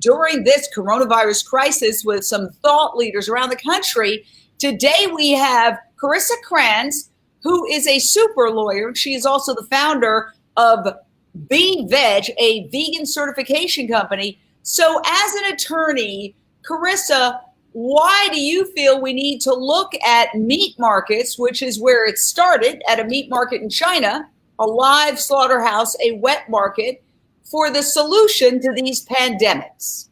during this coronavirus crisis with some thought leaders around the country. Today we have Carissa Kranz, who is a super lawyer. She is also the founder of BeVeg, a vegan certification company. So as an attorney, Carissa, why do you feel we need to look at meat markets, which is where it started, at a meat market in China, a live slaughterhouse, a wet market, for the solution to these pandemics?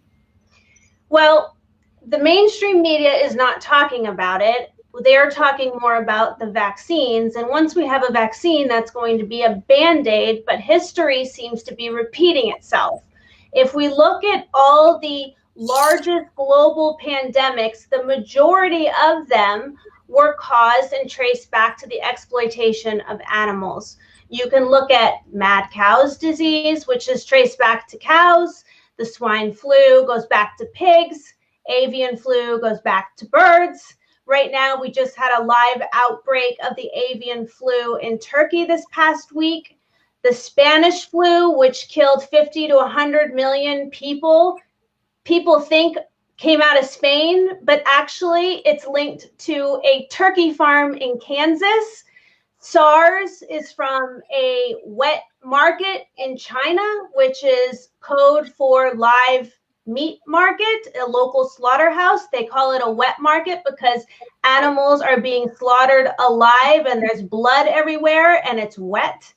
Well, the mainstream media is not talking about it. They're talking more about the vaccines. And once we have a vaccine, that's going to be a Band-Aid, but history seems to be repeating itself. If we look at all the largest global pandemics, the majority of them were caused and traced back to the exploitation of animals. You can look at mad cow's disease, which is traced back to cows. The swine flu goes back to pigs. Avian flu goes back to birds. Right now, we just had a live outbreak of the avian flu in Turkey this past week. The Spanish flu, which killed 50 to 100 million people think came out of Spain, but actually it's linked to a turkey farm in Kansas. SARS is from a wet market in China, which is code for live meat market, a local slaughterhouse. They call it a wet market because animals are being slaughtered alive and there's blood everywhere and it's wet,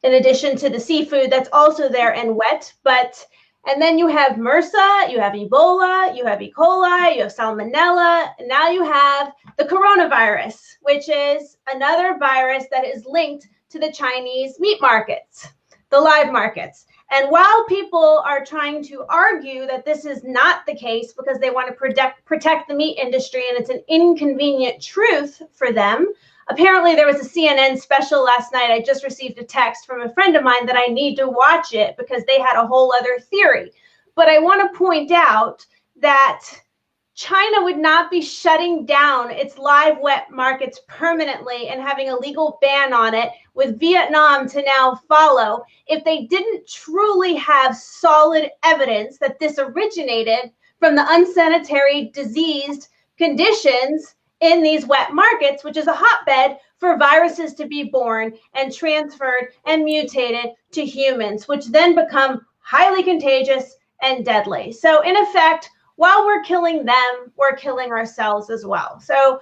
in addition to the seafood that's also there and wet. And then you have MRSA, you have Ebola, you have E. coli, you have Salmonella, and now you have the coronavirus, which is another virus that is linked to the Chinese meat markets, the live markets. And while people are trying to argue that this is not the case because they want to protect the meat industry and it's an inconvenient truth for them, apparently there was a CNN special last night. I just received a text from a friend of mine that I need to watch it because they had a whole other theory. But I want to point out that China would not be shutting down its live wet markets permanently and having a legal ban on it, with Vietnam to now follow, if they didn't truly have solid evidence that this originated from the unsanitary, diseased conditions in these wet markets, which is a hotbed for viruses to be born and transferred and mutated to humans, which then become highly contagious and deadly. So in effect, while we're killing them, we're killing ourselves as well. So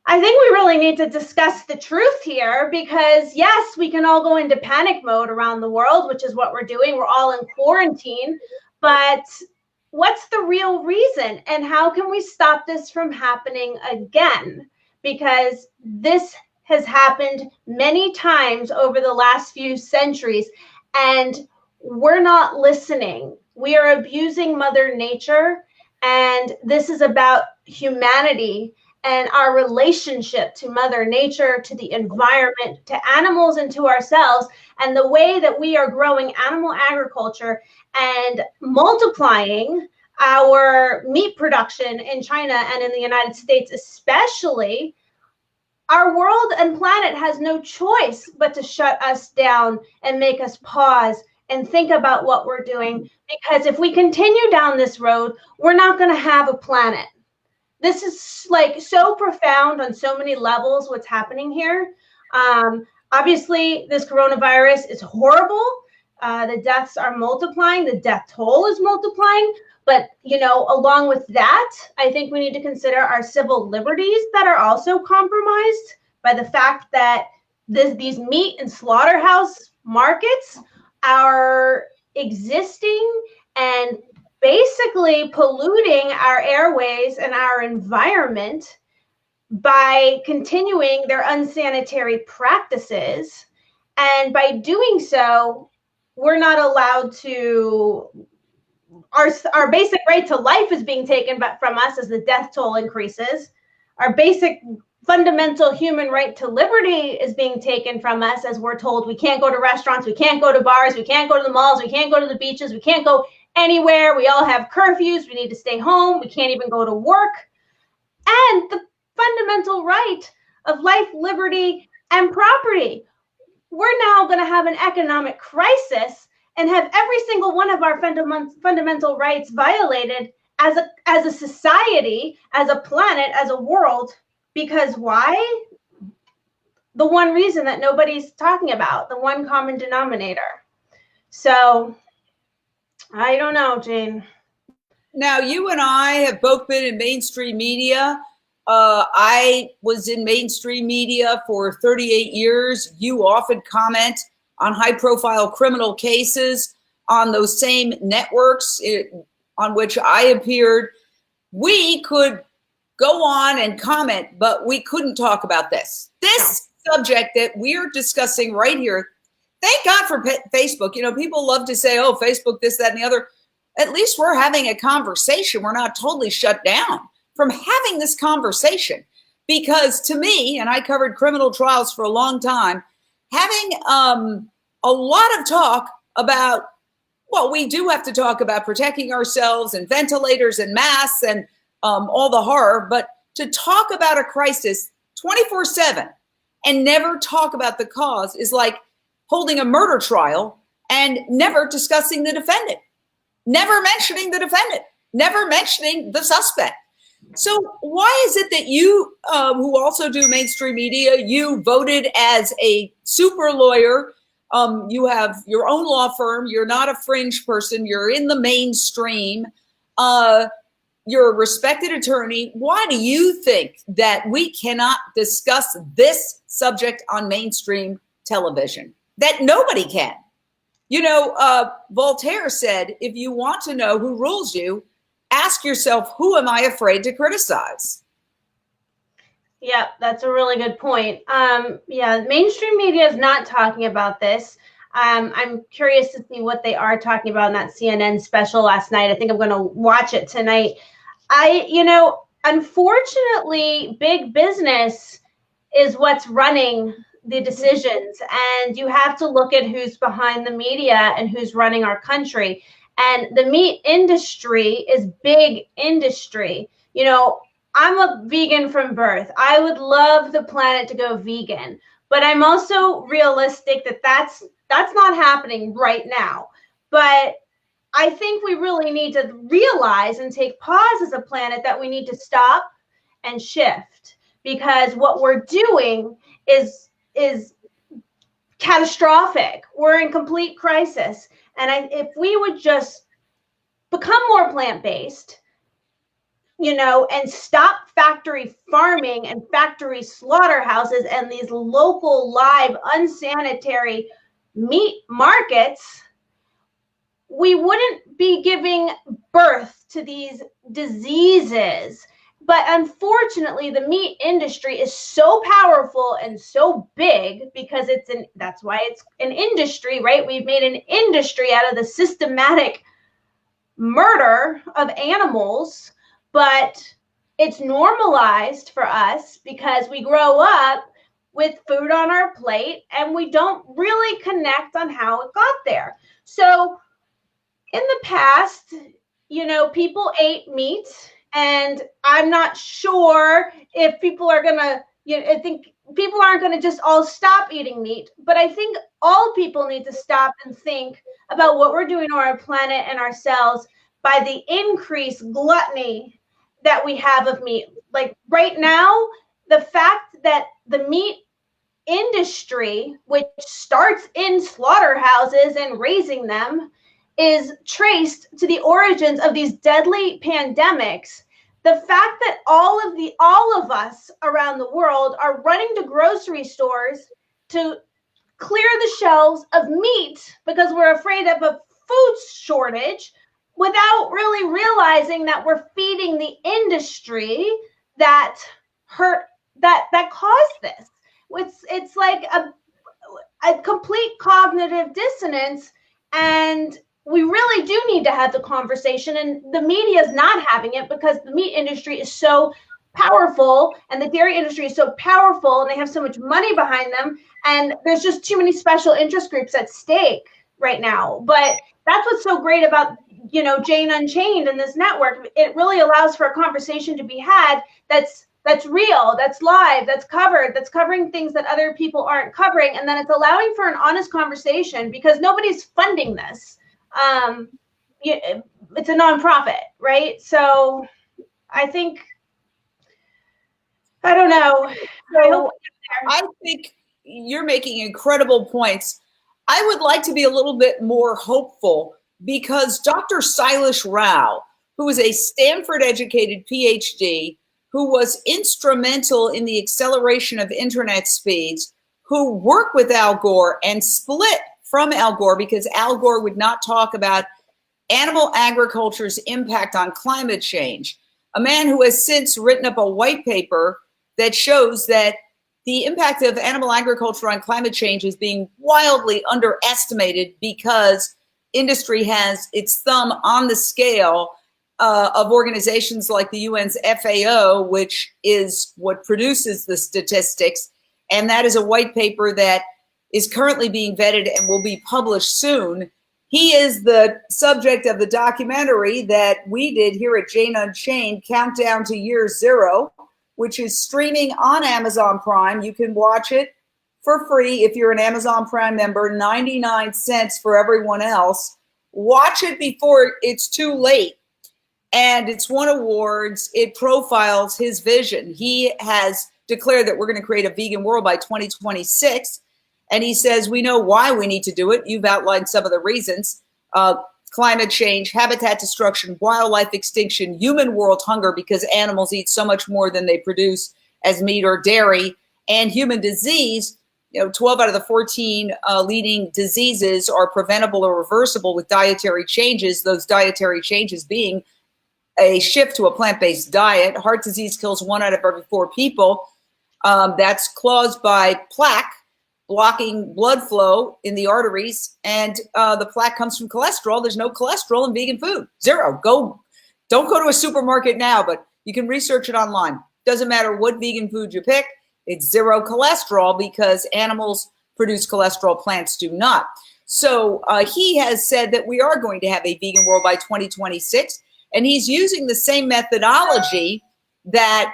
I think we really need to discuss the truth here, because yes, we can all go into panic mode around the world, which is what we're doing. We're all in quarantine, but what's the real reason, and how can we stop this from happening again? Because this has happened many times over the last few centuries, and we're not listening. We are abusing Mother Nature, and this is about humanity and our relationship to Mother Nature, to the environment, to animals, and to ourselves, and the way that we are growing animal agriculture and multiplying our meat production in China and in the United States especially. Our world and planet has no choice but to shut us down and make us pause and think about what we're doing, because if we continue down this road, we're not going to have a planet. This is like so profound on so many levels, what's happening here. Obviously, this coronavirus is horrible. The deaths are multiplying. The death toll is multiplying. But, you know, along with that, I think we need to consider our civil liberties that are also compromised by the fact that these meat and slaughterhouse markets are existing and basically polluting our airways and our environment by continuing their unsanitary practices. And by doing so, we're not allowed to, our basic right to life is being taken from us as the death toll increases. Our basic fundamental human right to liberty is being taken from us as we're told we can't go to restaurants, we can't go to bars, we can't go to the malls, we can't go to the beaches, we can't go anywhere. We all have curfews, we need to stay home, we can't even go to work. And the fundamental right of life, liberty, and property. We're now going to have an economic crisis, and have every single one of our fundamental rights violated as a society, as a planet, as a world. Because why? The one reason that nobody's talking about, the one common denominator. So I don't know, Jane. Now, you and I have both been in mainstream media. I was in mainstream media for 38 years. You often comment on high-profile criminal cases on those same networks on which I appeared. We could go on and comment, but we couldn't talk about this. This subject that we're discussing right here, thank God for Facebook. You know, people love to say, oh, Facebook, this, that, and the other. At least we're having a conversation. We're not totally shut down from having this conversation. Because to me, and I covered criminal trials for a long time, having a lot of talk about, well, we do have to talk about protecting ourselves and ventilators and masks and all the horror, but to talk about a crisis 24/7 and never talk about the cause is like holding a murder trial and never discussing the defendant, never mentioning the defendant, never mentioning the suspect. So why is it that you, who also do mainstream media, you voted as a super lawyer, you have your own law firm, you're not a fringe person, you're in the mainstream, you're a respected attorney. Why do you think that we cannot discuss this subject on mainstream television? That nobody can. You know, Voltaire said, if you want to know who rules you, ask yourself, who am I afraid to criticize? Yeah, that's a really good point. Yeah, mainstream media is not talking about this. I'm curious to see what they are talking about in that CNN special last night. I think I'm going to watch it tonight. Unfortunately, big business is what's running the decisions, and you have to look at who's behind the media and who's running our country. And the meat industry is big industry. You know, I'm a vegan from birth. I would love the planet to go vegan, but I'm also realistic that that's not happening right now. But I think we really need to realize and take pause as a planet that we need to stop and shift, because what we're doing is catastrophic. We're in complete crisis. And if we would just become more plant-based, you know, and stop factory farming and factory slaughterhouses and these local live unsanitary meat markets, we wouldn't be giving birth to these diseases. But unfortunately, the meat industry is so powerful and so big because that's why it's an industry, right? We've made an industry out of the systematic murder of animals, but it's normalized for us because we grow up with food on our plate and we don't really connect on how it got there. So in the past, you know, people ate meat, and I'm not sure if people are going to, I think people aren't going to just all stop eating meat, but I think all people need to stop and think about what we're doing to our planet and ourselves by the increased gluttony that we have of meat. Like right now, the fact that the meat industry, which starts in slaughterhouses and raising them, is traced to the origins of these deadly pandemics. The fact that all of us around the world are running to grocery stores to clear the shelves of meat because we're afraid of a food shortage, without really realizing that we're feeding the industry that caused this. It's like a complete cognitive dissonance, and we really do need to have the conversation, and the media is not having it because the meat industry is so powerful and the dairy industry is so powerful and they have so much money behind them, and there's just too many special interest groups at stake right now. But that's what's so great about, you know, Jane Unchained and this network. It really allows for a conversation to be had that's that's real, that's live, that's covered, that's covering things that other people aren't covering. And then it's allowing for an honest conversation because nobody's funding this. It's a nonprofit, right? So I think, I don't know. So I think you're making incredible points. I would like to be a little bit more hopeful because Dr. Silas Rau, who is a Stanford-educated PhD, who was instrumental in the acceleration of internet speeds, who worked with Al Gore and split from Al Gore because Al Gore would not talk about animal agriculture's impact on climate change. A man who has since written up a white paper that shows that the impact of animal agriculture on climate change is being wildly underestimated because industry has its thumb on the scale of organizations like the UN's FAO, which is what produces the statistics. And that is a white paper that is currently being vetted and will be published soon. He is the subject of the documentary that we did here at Jane Unchained, Countdown to Year Zero, which is streaming on Amazon Prime. You can watch it for free if you're an Amazon Prime member, 99 cents for everyone else. Watch it before it's too late. And it's won awards. It profiles his vision. He has declared that we're going to create a vegan world by 2026. And he says, we know why we need to do it. You've outlined some of the reasons. Climate change, habitat destruction, wildlife extinction, human world hunger because animals eat so much more than they produce as meat or dairy, and human disease. 12 out of the 14 leading diseases are preventable or reversible with dietary changes, those dietary changes being a shift to a plant-based diet. Heart disease kills 1 out of every 4 people. That's caused by plaque blocking blood flow in the arteries, and the plaque comes from cholesterol. There's no cholesterol in vegan food. Zero. Don't go to a supermarket now, but you can research it online. Doesn't matter what vegan food you pick, it's zero cholesterol because animals produce cholesterol, plants do not. So he has said that we are going to have a vegan world by 2026, and he's using the same methodology that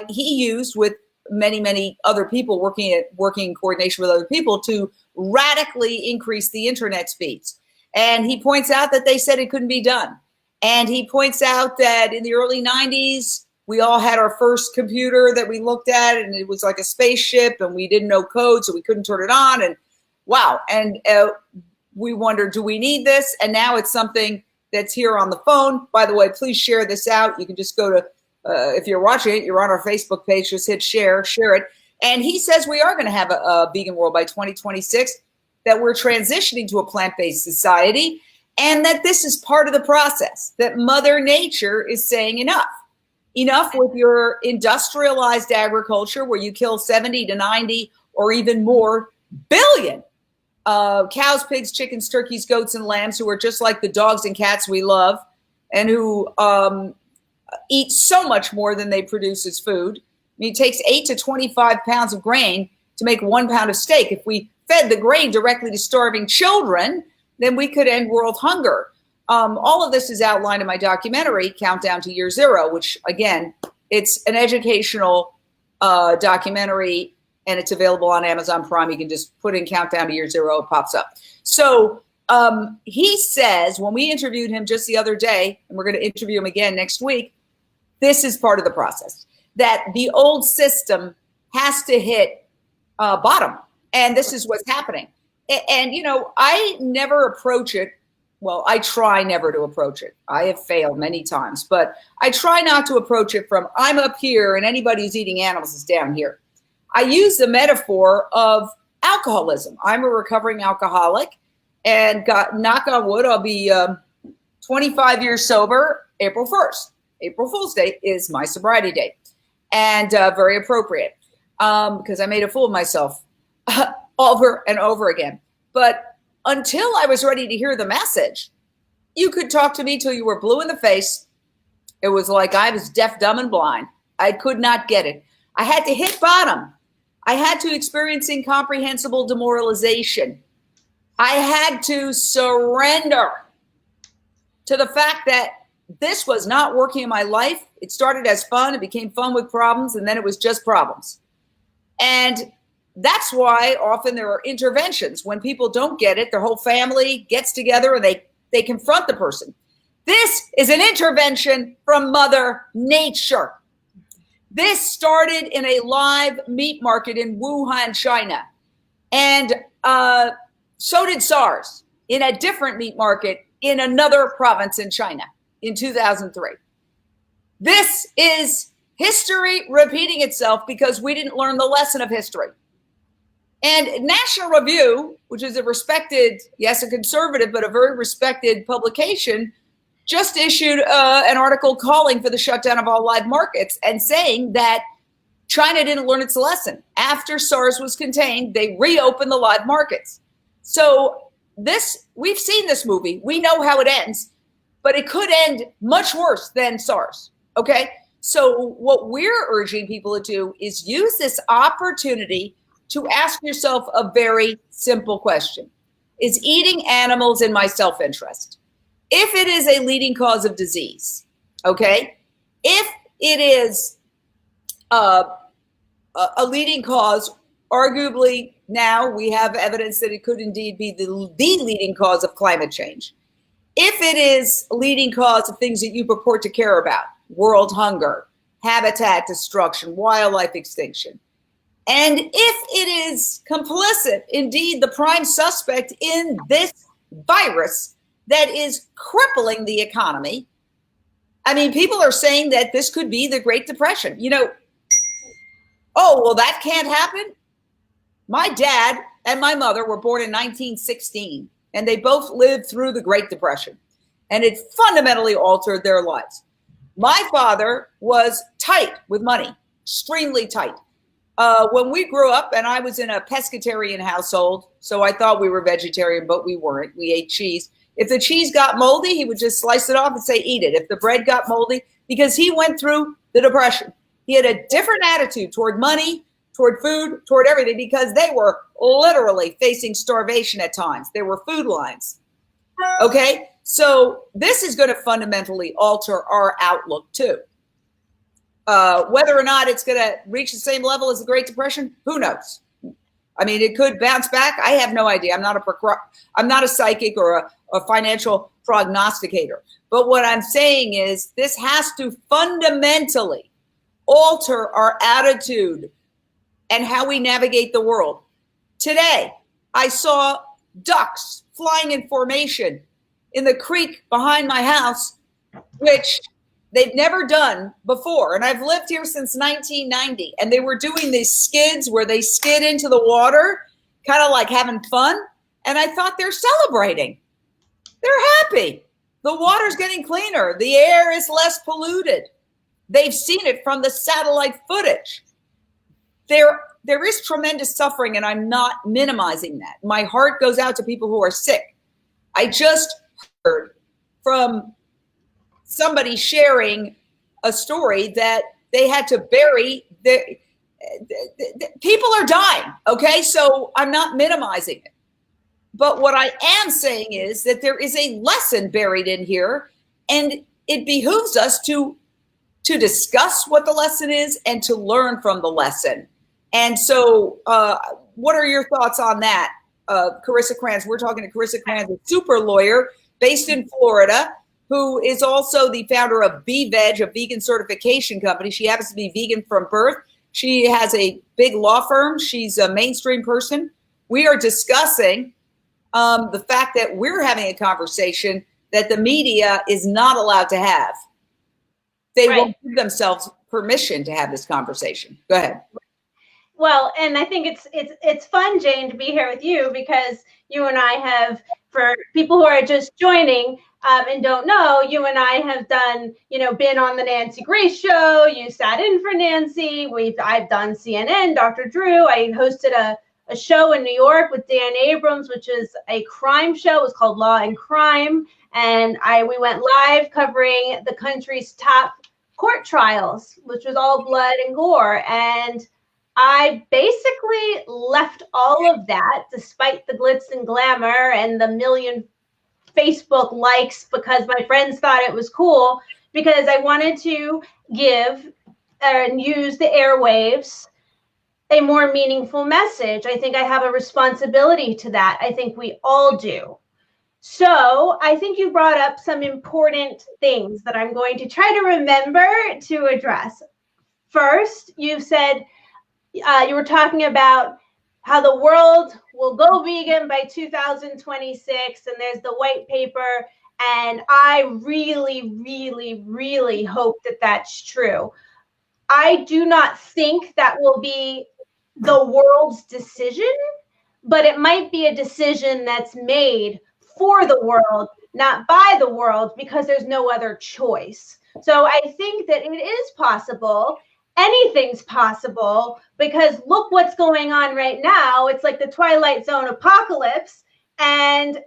he used with many other people working in coordination with other people to radically increase the internet speeds. And he points out that they said it couldn't be done. And he points out that in the early 90s, we all had our first computer that we looked at, and it was like a spaceship, and we didn't know code, so we couldn't turn it on. And wow. And we wondered, do we need this? And now it's something that's here on the phone. By the way, please share this out. You can just go to if you're watching it, you're on our Facebook page, just hit share it. And he says we are going to have a vegan world by 2026, that we're transitioning to a plant-based society, and that this is part of the process, that Mother Nature is saying enough with your industrialized agriculture where you kill 70 to 90 or even more billion cows, pigs, chickens, turkeys, goats, and lambs who are just like the dogs and cats we love and who eat so much more than they produce as food. I mean, it takes 8 to 25 pounds of grain to make 1 pound of steak. If we fed the grain directly to starving children, then we could end world hunger. All of this is outlined in my documentary, Countdown to Year Zero, which, again, it's an educational documentary, and it's available on Amazon Prime. You can just put in Countdown to Year Zero, it pops up. So he says, when we interviewed him just the other day, and we're going to interview him again next week, this is part of the process, that the old system has to hit bottom. And this is what's happening. And, I never approach it. Well, I try never to approach it. I have failed many times, but I try not to approach it from I'm up here and anybody who's eating animals is down here. I use the metaphor of alcoholism. I'm a recovering alcoholic, and knock on wood, I'll be 25 years sober April 1st. April Fool's Day is my sobriety date, and very appropriate because I made a fool of myself over and over again. But until I was ready to hear the message, you could talk to me till you were blue in the face. It was like I was deaf, dumb, and blind. I could not get it. I had to hit bottom. I had to experience incomprehensible demoralization. I had to surrender to the fact that this was not working in my life. It started as fun. It became fun with problems. And then it was just problems. And that's why often there are interventions. When people don't get it, their whole family gets together and they confront the person. This is an intervention from Mother Nature. This started in a live meat market in Wuhan, China. And so did SARS in a different meat market in another province in China in 2003. This is history repeating itself because we didn't learn the lesson of history. And National Review, which is a respected, yes, a conservative, but a very respected publication, just issued an article calling for the shutdown of all live markets and saying that China didn't learn its lesson. After SARS was contained, they reopened the live markets. So we've seen this movie. We know how it ends, but it could end much worse than SARS. Okay. So what we're urging people to do is use this opportunity to ask yourself a very simple question. Is eating animals in my self-interest? If it is a leading cause of disease, okay? If it is a leading cause, arguably now we have evidence that it could indeed be the leading cause of climate change. If it is a leading cause of things that you purport to care about, world hunger, habitat destruction, wildlife extinction, and if it is complicit, indeed the prime suspect in this virus that is crippling the economy, I mean, people are saying that this could be the Great Depression. You know, oh, well, that can't happen. My dad and my mother were born in 1916, and they both lived through the Great Depression, and it fundamentally altered their lives. My father was tight with money, extremely tight. When we grew up, and I was in a pescatarian household, so I thought we were vegetarian, but we weren't. We ate cheese. If the cheese got moldy, he would just slice it off and say, eat it. If the bread got moldy, because he went through the Depression. He had a different attitude toward money, toward food, toward everything, because they were literally facing starvation at times. There were food lines. Okay? So this is going to fundamentally alter our outlook too. Whether or not it's going to reach the same level as the Great Depression, who knows? I mean, it could bounce back. I have no idea. I'm not a psychic or a financial prognosticator. But what I'm saying is this has to fundamentally alter our attitude and how we navigate the world. Today, I saw ducks flying in formation in the creek behind my house, which they've never done before. And I've lived here since 1990. And they were doing these skids where they skid into the water, kind of like having fun. And I thought they're celebrating. They're happy. The water's getting cleaner. The air is less polluted. They've seen it from the satellite footage. There is tremendous suffering, and I'm not minimizing that. My heart goes out to people who are sick. I just heard from somebody sharing a story that they had to bury people are dying. Okay. So I'm not minimizing it. But what I am saying is that there is a lesson buried in here, and it behooves us to discuss what the lesson is and to learn from the lesson. And so what are your thoughts on that? Carissa Kranz, we're talking to Carissa Kranz, a super lawyer based in Florida, who is also the founder of BeVeg, a vegan certification company. She happens to be vegan from birth. She has a big law firm. She's a mainstream person. We are discussing the fact that we're having a conversation that the media is not allowed to have. They won't give themselves permission to have this conversation. Go ahead. Well, and I think it's fun, Jane, to be here with you, because you and I have, for people who are just joining and don't know, you and I have done, been on the Nancy Grace show. You sat in for Nancy. I've done CNN, Dr. Drew. I hosted a show in New York with Dan Abrams, which is a crime show. It was called Law and Crime. And we went live covering the country's top court trials, which was all blood and gore. And I basically left all of that, despite the glitz and glamour and the million Facebook likes because my friends thought it was cool, because I wanted to give and use the airwaves a more meaningful message. I think I have a responsibility to that. I think we all do. So I think you brought up some important things that I'm going to try to remember to address. First, you said you were talking about how the world will go vegan by 2026, and there's the white paper. And I really, really, really hope that that's true. I do not think that will be the world's decision, but it might be a decision that's made for the world, not by the world, because there's no other choice. So I think that it is possible. Anything's possible, because look what's going on right now. It's like the Twilight Zone apocalypse. And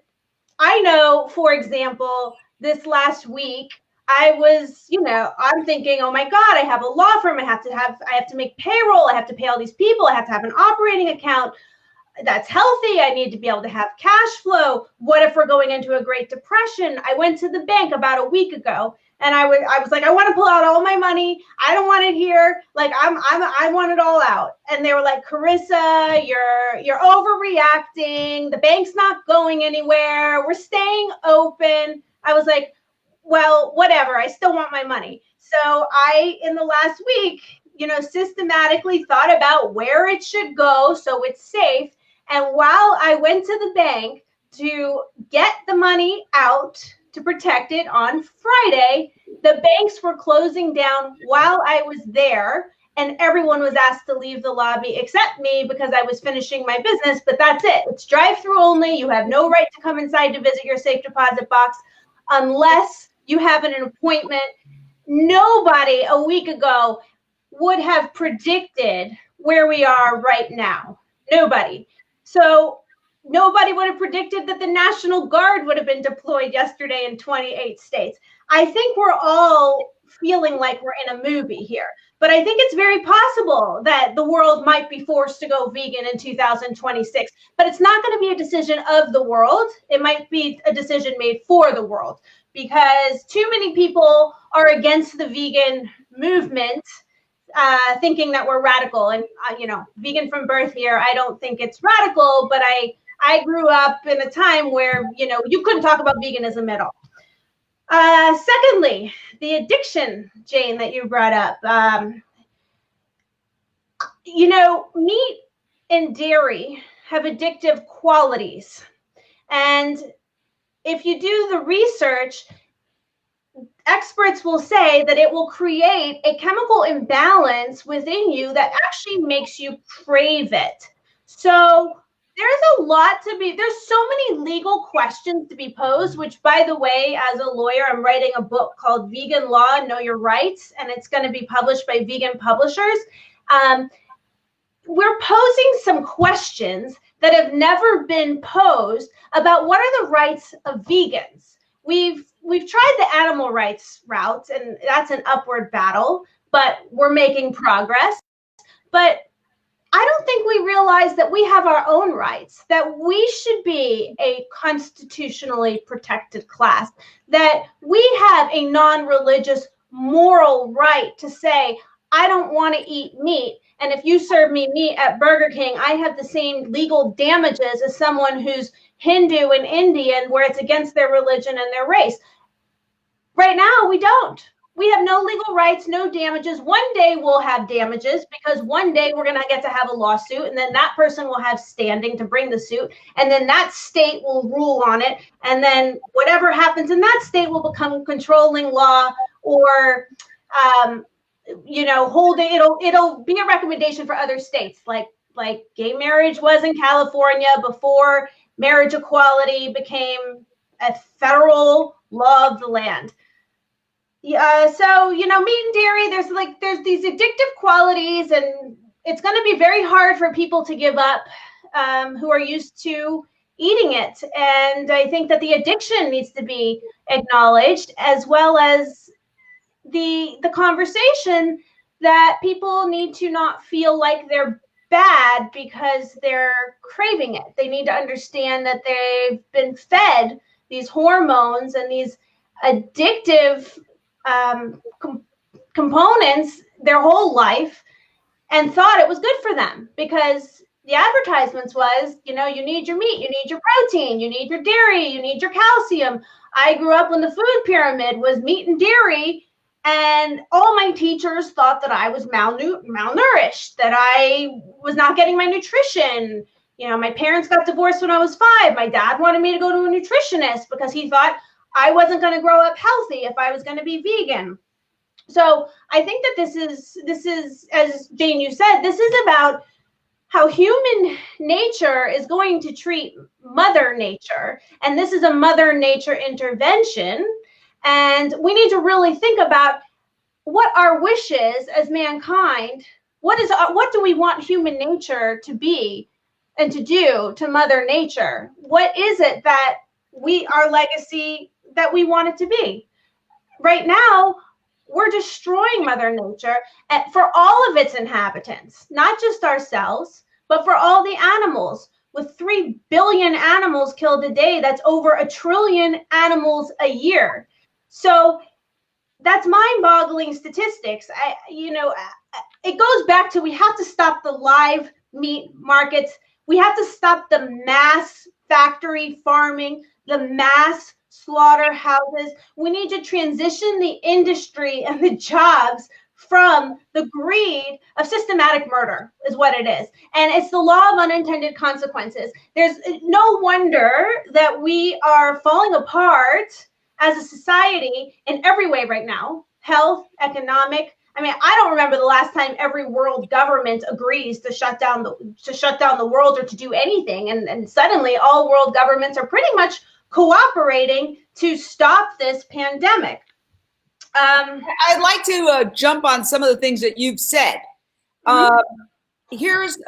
I know, for example, this last week, I was, I'm thinking, oh my God, I have a law firm. I have to make payroll. I have to pay all these people. I have to have an operating account that's healthy. I need to be able to have cash flow. What if we're going into a Great Depression? I went to the bank about a week ago, and I was like, I want to pull out all my money. I don't want it here. Like I want it all out. And they were like, Carissa, you're overreacting. The bank's not going anywhere. We're staying open. I was like, well, whatever. I still want my money. So I, in the last week, systematically thought about where it should go so it's safe. And while I went to the bank to get the money out to protect it on Friday, the banks were closing down while I was there, and everyone was asked to leave the lobby except me because I was finishing my business. But that's it. It's drive-through only. You have no right to come inside to visit your safe deposit box unless you have an appointment. Nobody a week ago would have predicted where we are right now. Nobody. So nobody would have predicted that the National Guard would have been deployed yesterday in 28 states. I think we're all feeling like we're in a movie here. But I think it's very possible that the world might be forced to go vegan in 2026. But it's not going to be a decision of the world. It might be a decision made for the world, because too many people are against the vegan movement, thinking that we're radical. And, vegan from birth here, I don't think it's radical, but I grew up in a time where, you couldn't talk about veganism at all. Secondly, the addiction, Jane, that you brought up. Meat and dairy have addictive qualities. And if you do the research, experts will say that it will create a chemical imbalance within you that actually makes you crave it. So there's so many legal questions to be posed, which, by the way, as a lawyer, I'm writing a book called Vegan Law, Know Your Rights, and it's going to be published by Vegan Publishers. We're posing some questions that have never been posed about what are the rights of vegans. We've tried the animal rights route, and that's an upward battle, but we're making progress. But I don't think we realize that we have our own rights, that we should be a constitutionally protected class, that we have a non-religious moral right to say, I don't want to eat meat. And if you serve me meat at Burger King, I have the same legal damages as someone who's Hindu and Indian, where it's against their religion and their race. Right now, we don't. We have no legal rights, no damages. One day we'll have damages, because one day we're going to get to have a lawsuit, and then that person will have standing to bring the suit, and then that state will rule on it, and then whatever happens in that state will become controlling law, or it'll be a recommendation for other states, like gay marriage was in California before marriage equality became a federal law of the land. So, meat and dairy, there's these addictive qualities, and it's going to be very hard for people to give up who are used to eating it. And I think that the addiction needs to be acknowledged, as well as the conversation that people need to not feel like they're bad because they're craving it. They need to understand that they've been fed these hormones and these addictive components their whole life and thought it was good for them, because the advertisements was, you need your meat, you need your protein, you need your dairy, you need your calcium. I grew up when the food pyramid was meat and dairy, and all my teachers thought that I was malnourished, that I was not getting my nutrition. My parents got divorced when I was 5. My dad wanted me to go to a nutritionist because he thought I wasn't going to grow up healthy if I was going to be vegan. So I think that this is, as Jane, you said, this is about how human nature is going to treat Mother Nature. And this is a Mother Nature intervention. And we need to really think about what our wishes as mankind, what do we want human nature to be and to do to Mother Nature? What is it that our legacy that we want it to be? Right now, we're destroying Mother Nature for all of its inhabitants, not just ourselves, but for all the animals. With 3 billion animals killed a day, that's over 1 trillion animals a year. So that's mind-boggling statistics. It goes back to, we have to stop the live meat markets. We have to stop the mass factory farming, the mass slaughterhouses. We need to transition the industry and the jobs from the greed of systematic murder, is what it is. And it's the law of unintended consequences. There's no wonder that we are falling apart as a society in every way right now: health, economic. I don't remember the last time every world government agrees to shut down the world or to do anything. And suddenly all world governments are pretty much cooperating to stop this pandemic. I'd like to jump on some of the things that you've said. Here's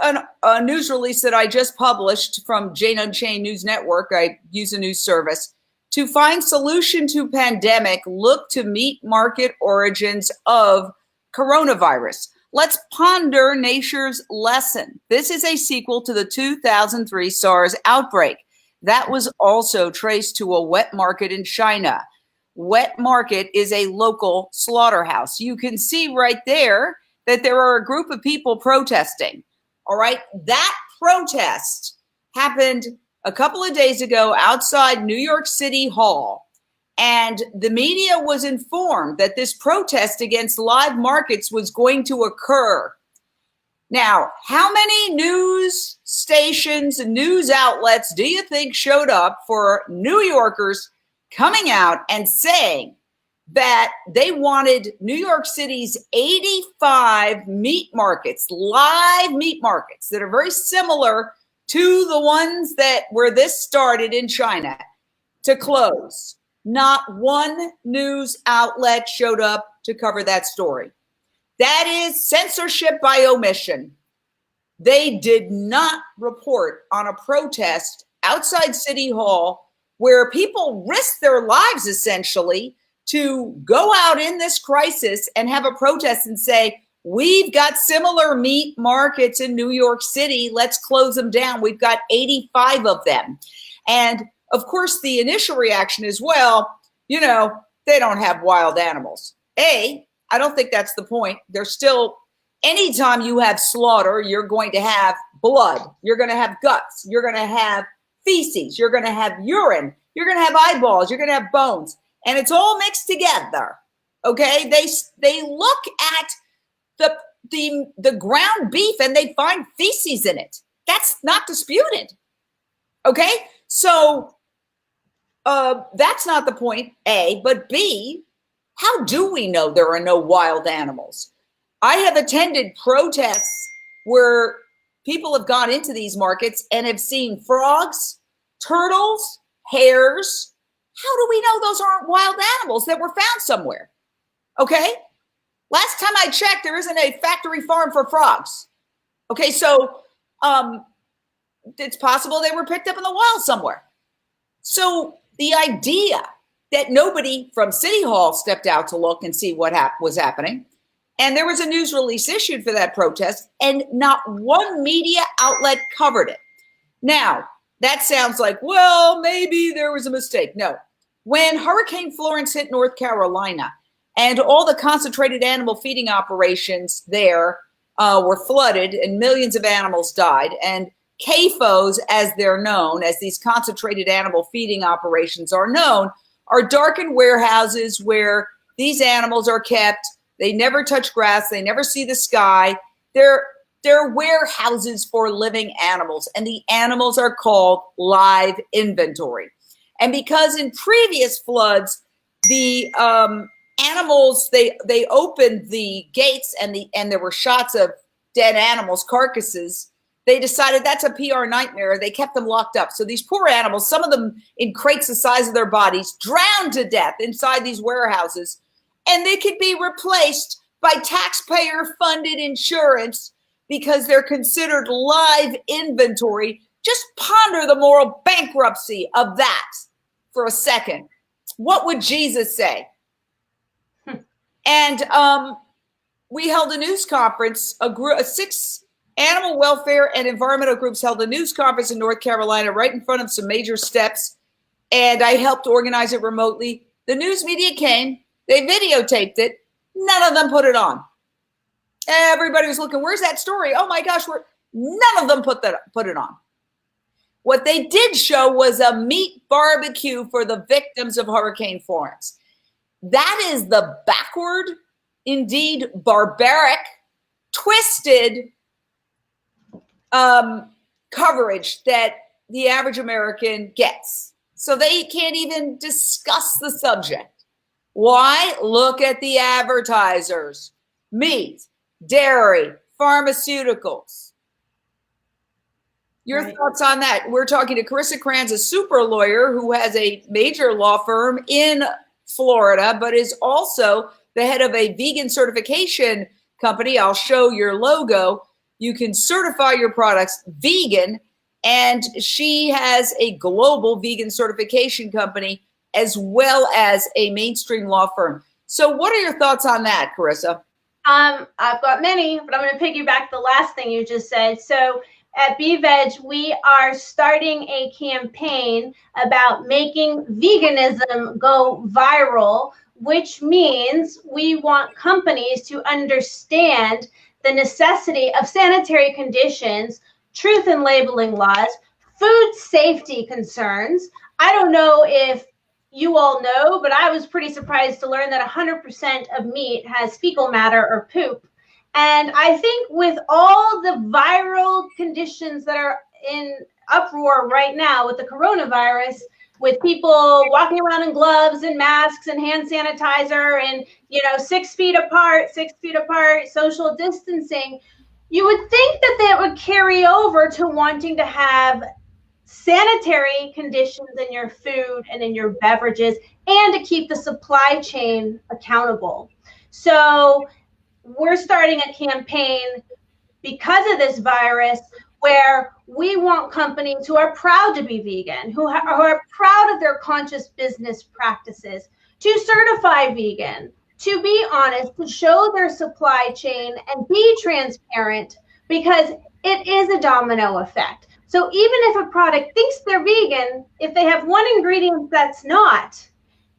a news release that I just published from Jane Unchained News Network. I use a news service. To find solution to pandemic, look to meat market origins of coronavirus. Let's ponder nature's lesson. This is a sequel to the 2003 SARS outbreak. That was also traced to a wet market in China. Wet market is a local slaughterhouse. You can see right there that there are a group of people protesting. All right. That protest happened a couple of days ago outside New York City Hall. And the media was informed that this protest against live markets was going to occur. Now, how many news stations and news outlets do you think showed up for New Yorkers coming out and saying that they wanted New York City's 85 meat markets, live meat markets that are very similar to the ones where this started in China, to close? Not one news outlet showed up to cover that story. That is censorship by omission. They did not report on a protest outside City Hall where people risked their lives essentially to go out in this crisis and have a protest and say, we've got similar meat markets in New York City. Let's close them down. We've got 85 of them. And of course, the initial reaction is, well, they don't have wild animals. I don't think that's the point. There's still, anytime you have slaughter, you're going to have blood. You're going to have guts. You're going to have feces. You're going to have urine. You're going to have eyeballs. You're going to have bones. And it's all mixed together. Okay? They look at the ground beef and they find feces in it. That's not disputed. Okay? So that's not the point, A. But B, how do we know there are no wild animals? I have attended protests where people have gone into these markets and have seen frogs, turtles, hares. How do we know those aren't wild animals that were found somewhere? Okay? Last time I checked, there isn't a factory farm for frogs. Okay, so it's possible they were picked up in the wild somewhere. So the idea that nobody from City Hall stepped out to look and see what was happening, and there was a news release issued for that protest, and not one media outlet covered it. Now, That sounds like, well, maybe there was a mistake. No. When Hurricane Florence hit North Carolina and all the concentrated animal feeding operations there were flooded and millions of animals died, and CAFOs, as they're known, as these concentrated animal feeding operations are known, are darkened warehouses where these animals are kept. They never touch grass. They never see the sky. They're warehouses for living animals, and the animals are called live inventory. And because in previous floods, the animals, they opened the gates and there were shots of dead animals, carcasses, they decided that's a PR nightmare. They kept them locked up. So these poor animals, some of them in crates the size of their bodies, drowned to death inside these warehouses, and they could be replaced by taxpayer-funded insurance because they're considered live inventory. Just ponder the moral bankruptcy of that for a second. What would Jesus say? And we held a news conference, six animal welfare and environmental groups held a news conference in North Carolina right in front of some major steps, and I helped organize it remotely. The news media came, they videotaped it, none of them put it on. Everybody was looking, where's that story? Oh my gosh, none of them put it on. What they did show was a meat barbecue for the victims of Hurricane Florence. That is the backward, indeed barbaric, twisted coverage that the average American gets. So they can't even discuss the subject. Why? Look at the advertisers. Meat, dairy, pharmaceuticals. Your thoughts on that? We're talking to Carissa Kranz, a super lawyer who has a major law firm in Florida, but is also the head of a vegan certification company. I'll show your logo. You can certify your products vegan, and she has a global vegan certification company as well as a mainstream law firm. So what are your thoughts on that, Carissa? I've got many, but I'm going to piggyback the last thing you just said. So at BeVeg, we are starting a campaign about making veganism go viral, which means we want companies to understand the necessity of sanitary conditions, truth in labeling laws, food safety concerns. I don't know if you all know, but I was pretty surprised to learn that 100% of meat has fecal matter or poop. And I think with all the viral conditions that are in uproar right now with the coronavirus, with people walking around in gloves and masks and hand sanitizer and, 6 feet apart, social distancing, you would think that would carry over to wanting to have sanitary conditions in your food and in your beverages and to keep the supply chain accountable. So we're starting a campaign because of this virus where we want companies who are proud to be vegan, who are proud of their conscious business practices, to certify vegan, to be honest, to show their supply chain and be transparent, because it is a domino effect. So even if a product thinks they're vegan, if they have one ingredient that's not,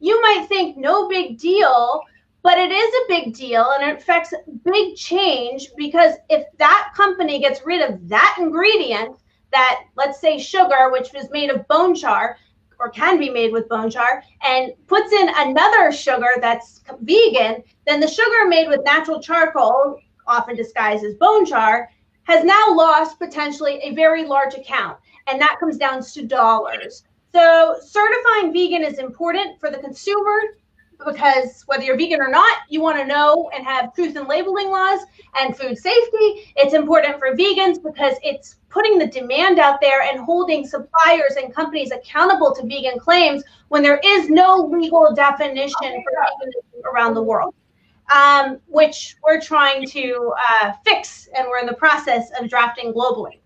you might think no big deal, but it is a big deal and it affects big change, because if that company gets rid of that ingredient, that, let's say, sugar, which is made of bone char or can be made with bone char, and puts in another sugar that's vegan, then the sugar made with natural charcoal, often disguised as bone char, has now lost potentially a very large account, and that comes down to dollars. So certifying vegan is important for the consumer, because whether you're vegan or not, you want to know and have truth in labeling laws and food safety. It's important for vegans because it's putting the demand out there and holding suppliers and companies accountable to vegan claims when there is no legal definition for veganism around the world, which we're trying to fix, and we're in the process of drafting globally.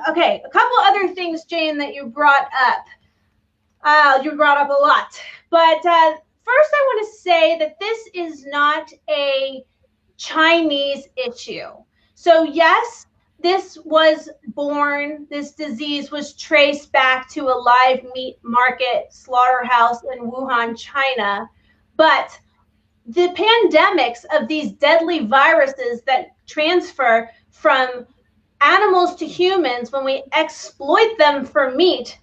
Okay, a couple other things, Jane, that you brought up. You brought up a lot, but first, I want to say that this is not a Chinese issue. So yes, this disease was traced back to a live meat market slaughterhouse in Wuhan, China. But the pandemics of these deadly viruses that transfer from animals to humans when we exploit them for meat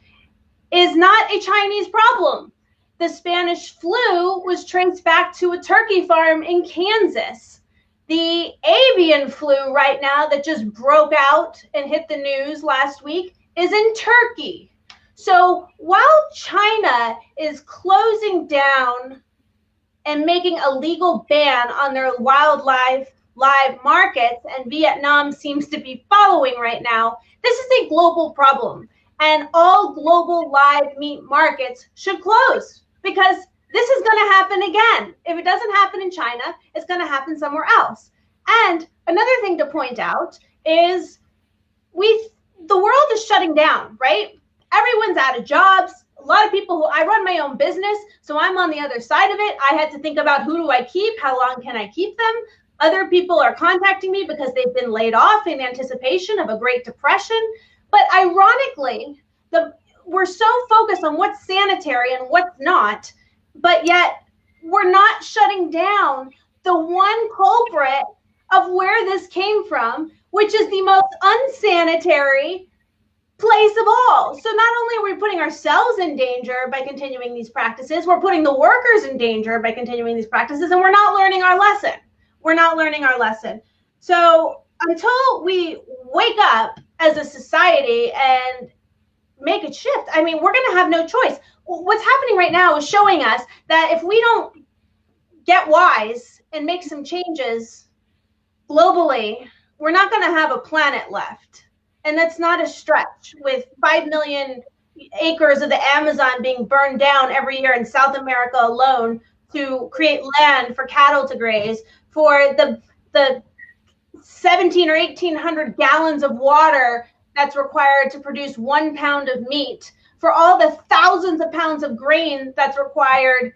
is not a Chinese problem. The Spanish flu was traced back to a turkey farm in Kansas. The avian flu right now that just broke out and hit the news last week is in Turkey. So while China is closing down and making a legal ban on their wildlife live markets, and Vietnam seems to be following right now, this is a global problem. And all global live meat markets should close, because this is going to happen again. If it doesn't happen in China, it's going to happen somewhere else. And another thing to point out is the world is shutting down, right? Everyone's out of jobs. A lot of people I run my own business, so I'm on the other side of it. I had to think about, who do I keep? How long can I keep them? Other people are contacting me because they've been laid off in anticipation of a Great Depression. But ironically, we're so focused on what's sanitary and what's not, but yet we're not shutting down the one culprit of where this came from, which is the most unsanitary place of all. So not only are we putting ourselves in danger by continuing these practices, we're putting the workers in danger by continuing these practices, and we're not learning our lesson. We're not learning our lesson. So until we wake up as a society and make a shift, I mean, we're going to have no choice. What's happening right now is showing us that if we don't get wise and make some changes globally, we're not going to have a planet left. And that's not a stretch, with 5 million acres of the Amazon being burned down every year in South America alone to create land for cattle to graze, for the 17 or 1,800 gallons of water that's required to produce 1 pound of meat, for all the thousands of pounds of grain that's required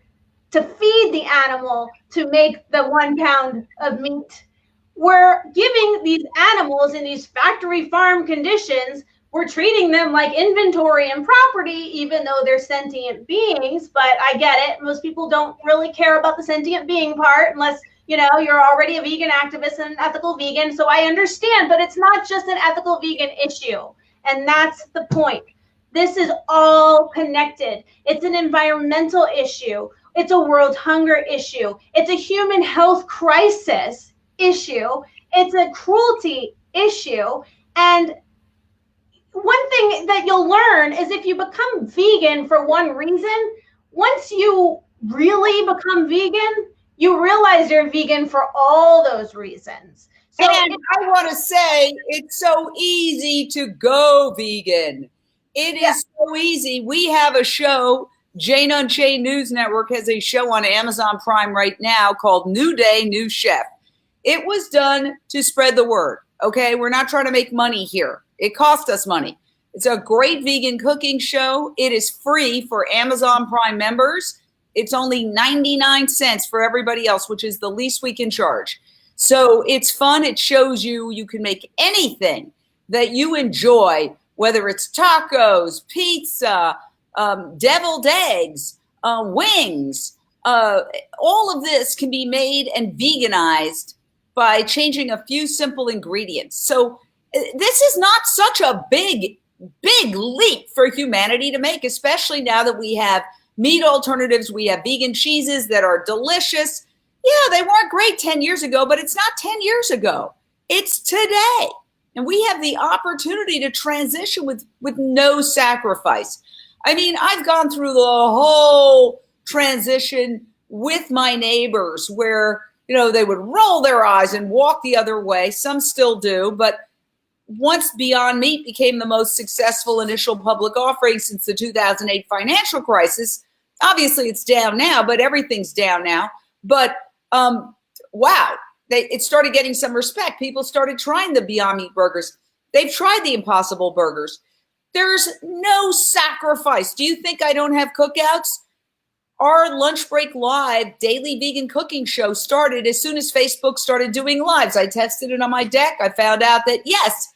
to feed the animal to make the 1 pound of meat. We're giving these animals in these factory farm conditions, we're treating them like inventory and property, even though they're sentient beings. But I get it. Most people don't really care about the sentient being part unless, you're already a vegan activist and an ethical vegan. So I understand, but it's not just an ethical vegan issue. And that's the point. This is all connected. It's an environmental issue. It's a world hunger issue. It's a human health crisis issue. It's a cruelty issue. And one thing that you'll learn is, if you become vegan for one reason, once you really become vegan, you realize you're vegan for all those reasons. So and I want to say, it's so easy to go vegan. It is so easy. We have a show, Jane Unchained News Network has a show on Amazon Prime right now called New Day, New Chef. It was done to spread the word, okay? We're not trying to make money here. It cost us money. It's a great vegan cooking show. It is free for Amazon Prime members. It's only 99 cents for everybody else, which is the least we can charge. So it's fun. It shows you can make anything that you enjoy, whether it's tacos, pizza, deviled eggs, wings. All of this can be made and veganized by changing a few simple ingredients. So this is not such a big leap for humanity to make, especially now that we have meat alternatives. We have vegan cheeses that are delicious. Yeah, they weren't great 10 years ago, but it's not 10 years ago. It's today. And we have the opportunity to transition with no sacrifice. I mean, I've gone through the whole transition with my neighbors where, they would roll their eyes and walk the other way. Some still do, but once Beyond Meat became the most successful initial public offering since the 2008 financial crisis, obviously it's down now, but everything's down now. But wow, it started getting some respect. People started trying the Beyond Meat burgers. They've tried the Impossible burgers. There's no sacrifice. Do you think I don't have cookouts? Our Lunch Break Live daily vegan cooking show started as soon as Facebook started doing lives. I tested it on my deck. I found out that, yes,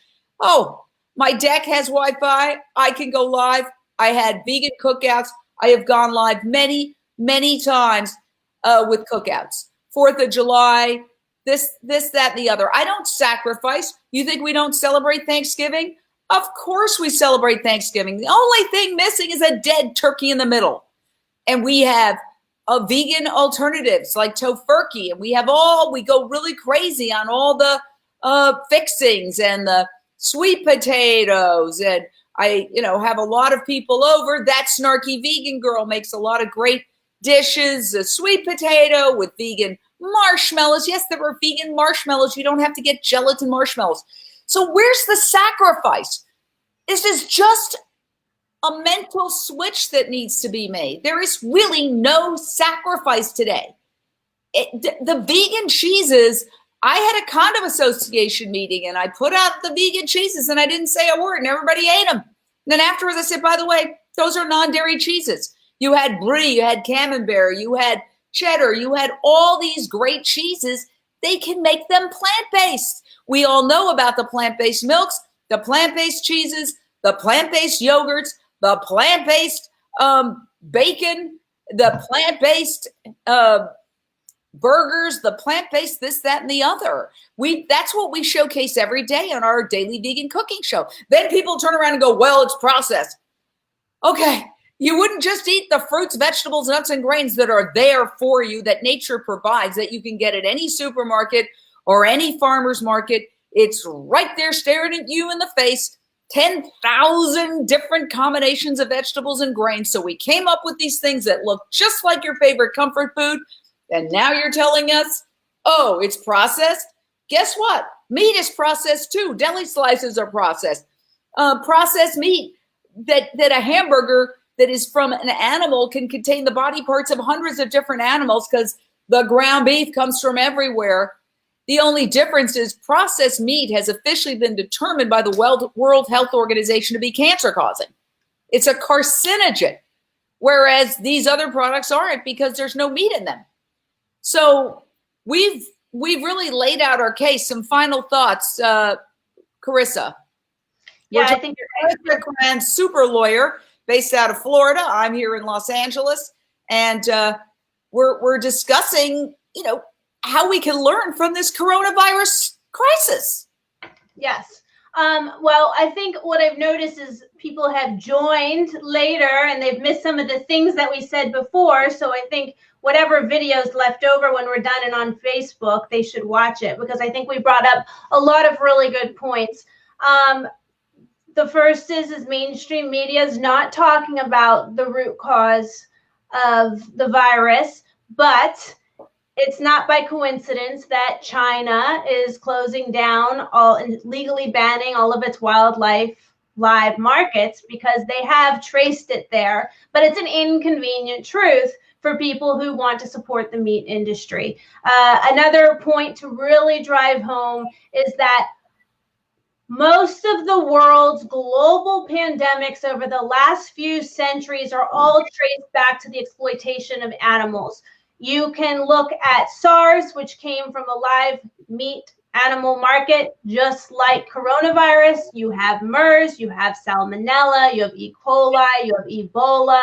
Oh, my deck has Wi-Fi. I can go live. I had vegan cookouts. I have gone live many, many times with cookouts. 4th of July, this, that, and the other. I don't sacrifice. You think we don't celebrate Thanksgiving? Of course we celebrate Thanksgiving. The only thing missing is a dead turkey in the middle. And we have vegan alternatives like tofurkey. And we go really crazy on all the fixings and the sweet potatoes. And I, have a lot of people over. That snarky vegan girl makes a lot of great dishes. A sweet potato with vegan marshmallows. Yes, there are vegan marshmallows. You don't have to get gelatin marshmallows. So where's the sacrifice? This is just a mental switch that needs to be made. There is really no sacrifice today. The vegan cheeses, I had a condom association meeting and I put out the vegan cheeses and I didn't say a word and everybody ate them. And then afterwards I said, by the way, those are non-dairy cheeses. You had brie, you had camembert, you had cheddar, you had all these great cheeses. They can make them plant-based. We all know about the plant-based milks, the plant-based cheeses, the plant-based yogurts, the plant-based bacon, the plant-based burgers, the plant-based this, that, and the other. That's what we showcase every day on our daily vegan cooking show. Then people turn around and go, well, it's processed. Okay, you wouldn't just eat the fruits, vegetables, nuts, and grains that are there for you, that nature provides, that you can get at any supermarket or any farmer's market. It's right there staring at you in the face. 10,000 different combinations of vegetables and grains. So we came up with these things that look just like your favorite comfort food. And now you're telling us, oh, it's processed. Guess what? Meat is processed too. Deli slices are processed. Processed meat, that a hamburger that is from an animal can contain the body parts of hundreds of different animals because the ground beef comes from everywhere. The only difference is processed meat has officially been determined by the World Health Organization to be cancer-causing. It's a carcinogen, whereas these other products aren't because there's no meat in them. So we've really laid out our case. Some final thoughts, Carissa. Yeah, I think you're Carissa Kranz, super lawyer based out of Florida. I'm here in Los Angeles, and we're discussing, how we can learn from this coronavirus crisis. Yes. Well, I think what I've noticed is people have joined later and they've missed some of the things that we said before. So I think whatever videos left over when we're done and on Facebook, they should watch it because I think we brought up a lot of really good points. The first is mainstream media is not talking about the root cause of the virus, but it's not by coincidence that China is closing down and legally banning all of its wildlife live markets because they have traced it there. But it's an inconvenient truth for people who want to support the meat industry. Another point to really drive home is that most of the world's global pandemics over the last few centuries are all traced back to the exploitation of animals. You can look at SARS, which came from a live meat animal market, just like coronavirus. You have MERS, you have Salmonella, you have E. coli, you have Ebola.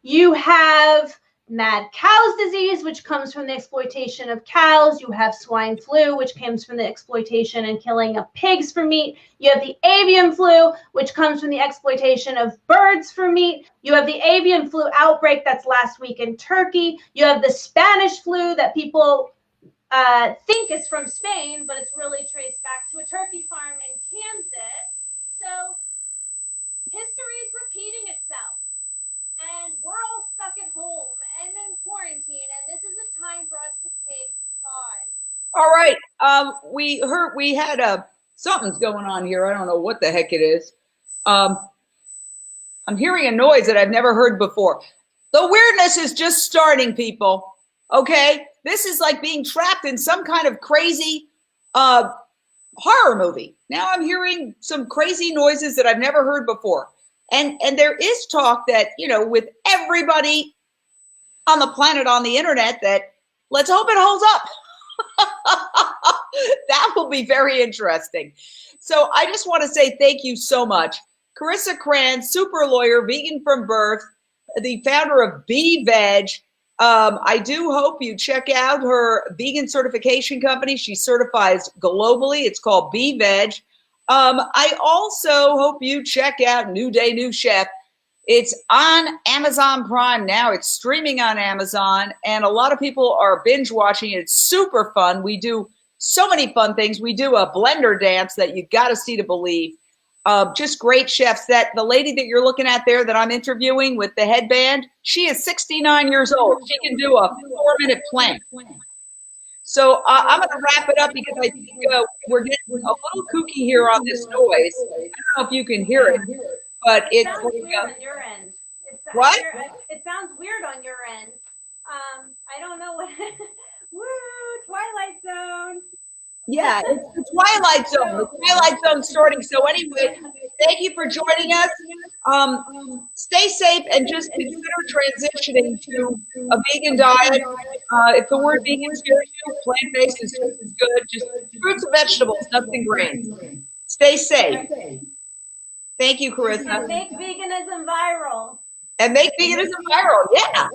You have mad cow's disease, which comes from the exploitation of cows. You have swine flu, which comes from the exploitation and killing of pigs for meat. You have the avian flu, which comes from the exploitation of birds for meat. You have the avian flu outbreak that's last week in Turkey. You have the Spanish flu that people think is from Spain, but it's really traced back to a turkey farm in Kansas. So history is repeating itself. And we're all stuck at home and in quarantine, and this is a time for us to take pause. All right. We had something's going on here. I don't know what the heck it is. I'm hearing a noise that I've never heard before. The weirdness is just starting, people. Okay? This is like being trapped in some kind of crazy horror movie. Now I'm hearing some crazy noises that I've never heard before. And there is talk that, with everybody on the planet, on the internet, that let's hope it holds up. That will be very interesting. So I just want to say thank you so much. Carissa Kranz, super lawyer, vegan from birth, the founder of BeVeg. I do hope you check out her vegan certification company. She certifies globally. It's called BeVeg. I also hope you check out New Day, New Chef. It's on Amazon Prime now. It's streaming on Amazon, and a lot of people are binge watching it. It's super fun. We do so many fun things. We do a blender dance that you got to see to believe. Just great chefs. That the lady that you're looking at there that I'm interviewing with the headband, she is 69 years old. She can do a 4-minute plank. So I'm going to wrap it up because I think we're getting a little kooky here on this noise. I don't know if you can hear it, but it sounds weird on your end. What? It sounds weird on your end. I don't know what. Woo! Twilight Zone. Yeah, it's the Twilight Zone. The Twilight Zone starting. So anyway, thank you for joining us. Stay safe and just consider transitioning to a vegan diet. If the word vegan scares you, plant-based is good. Just fruits and vegetables, nuts and grains. Stay safe. Thank you, Carissa. And make veganism viral. And make veganism viral. Yeah.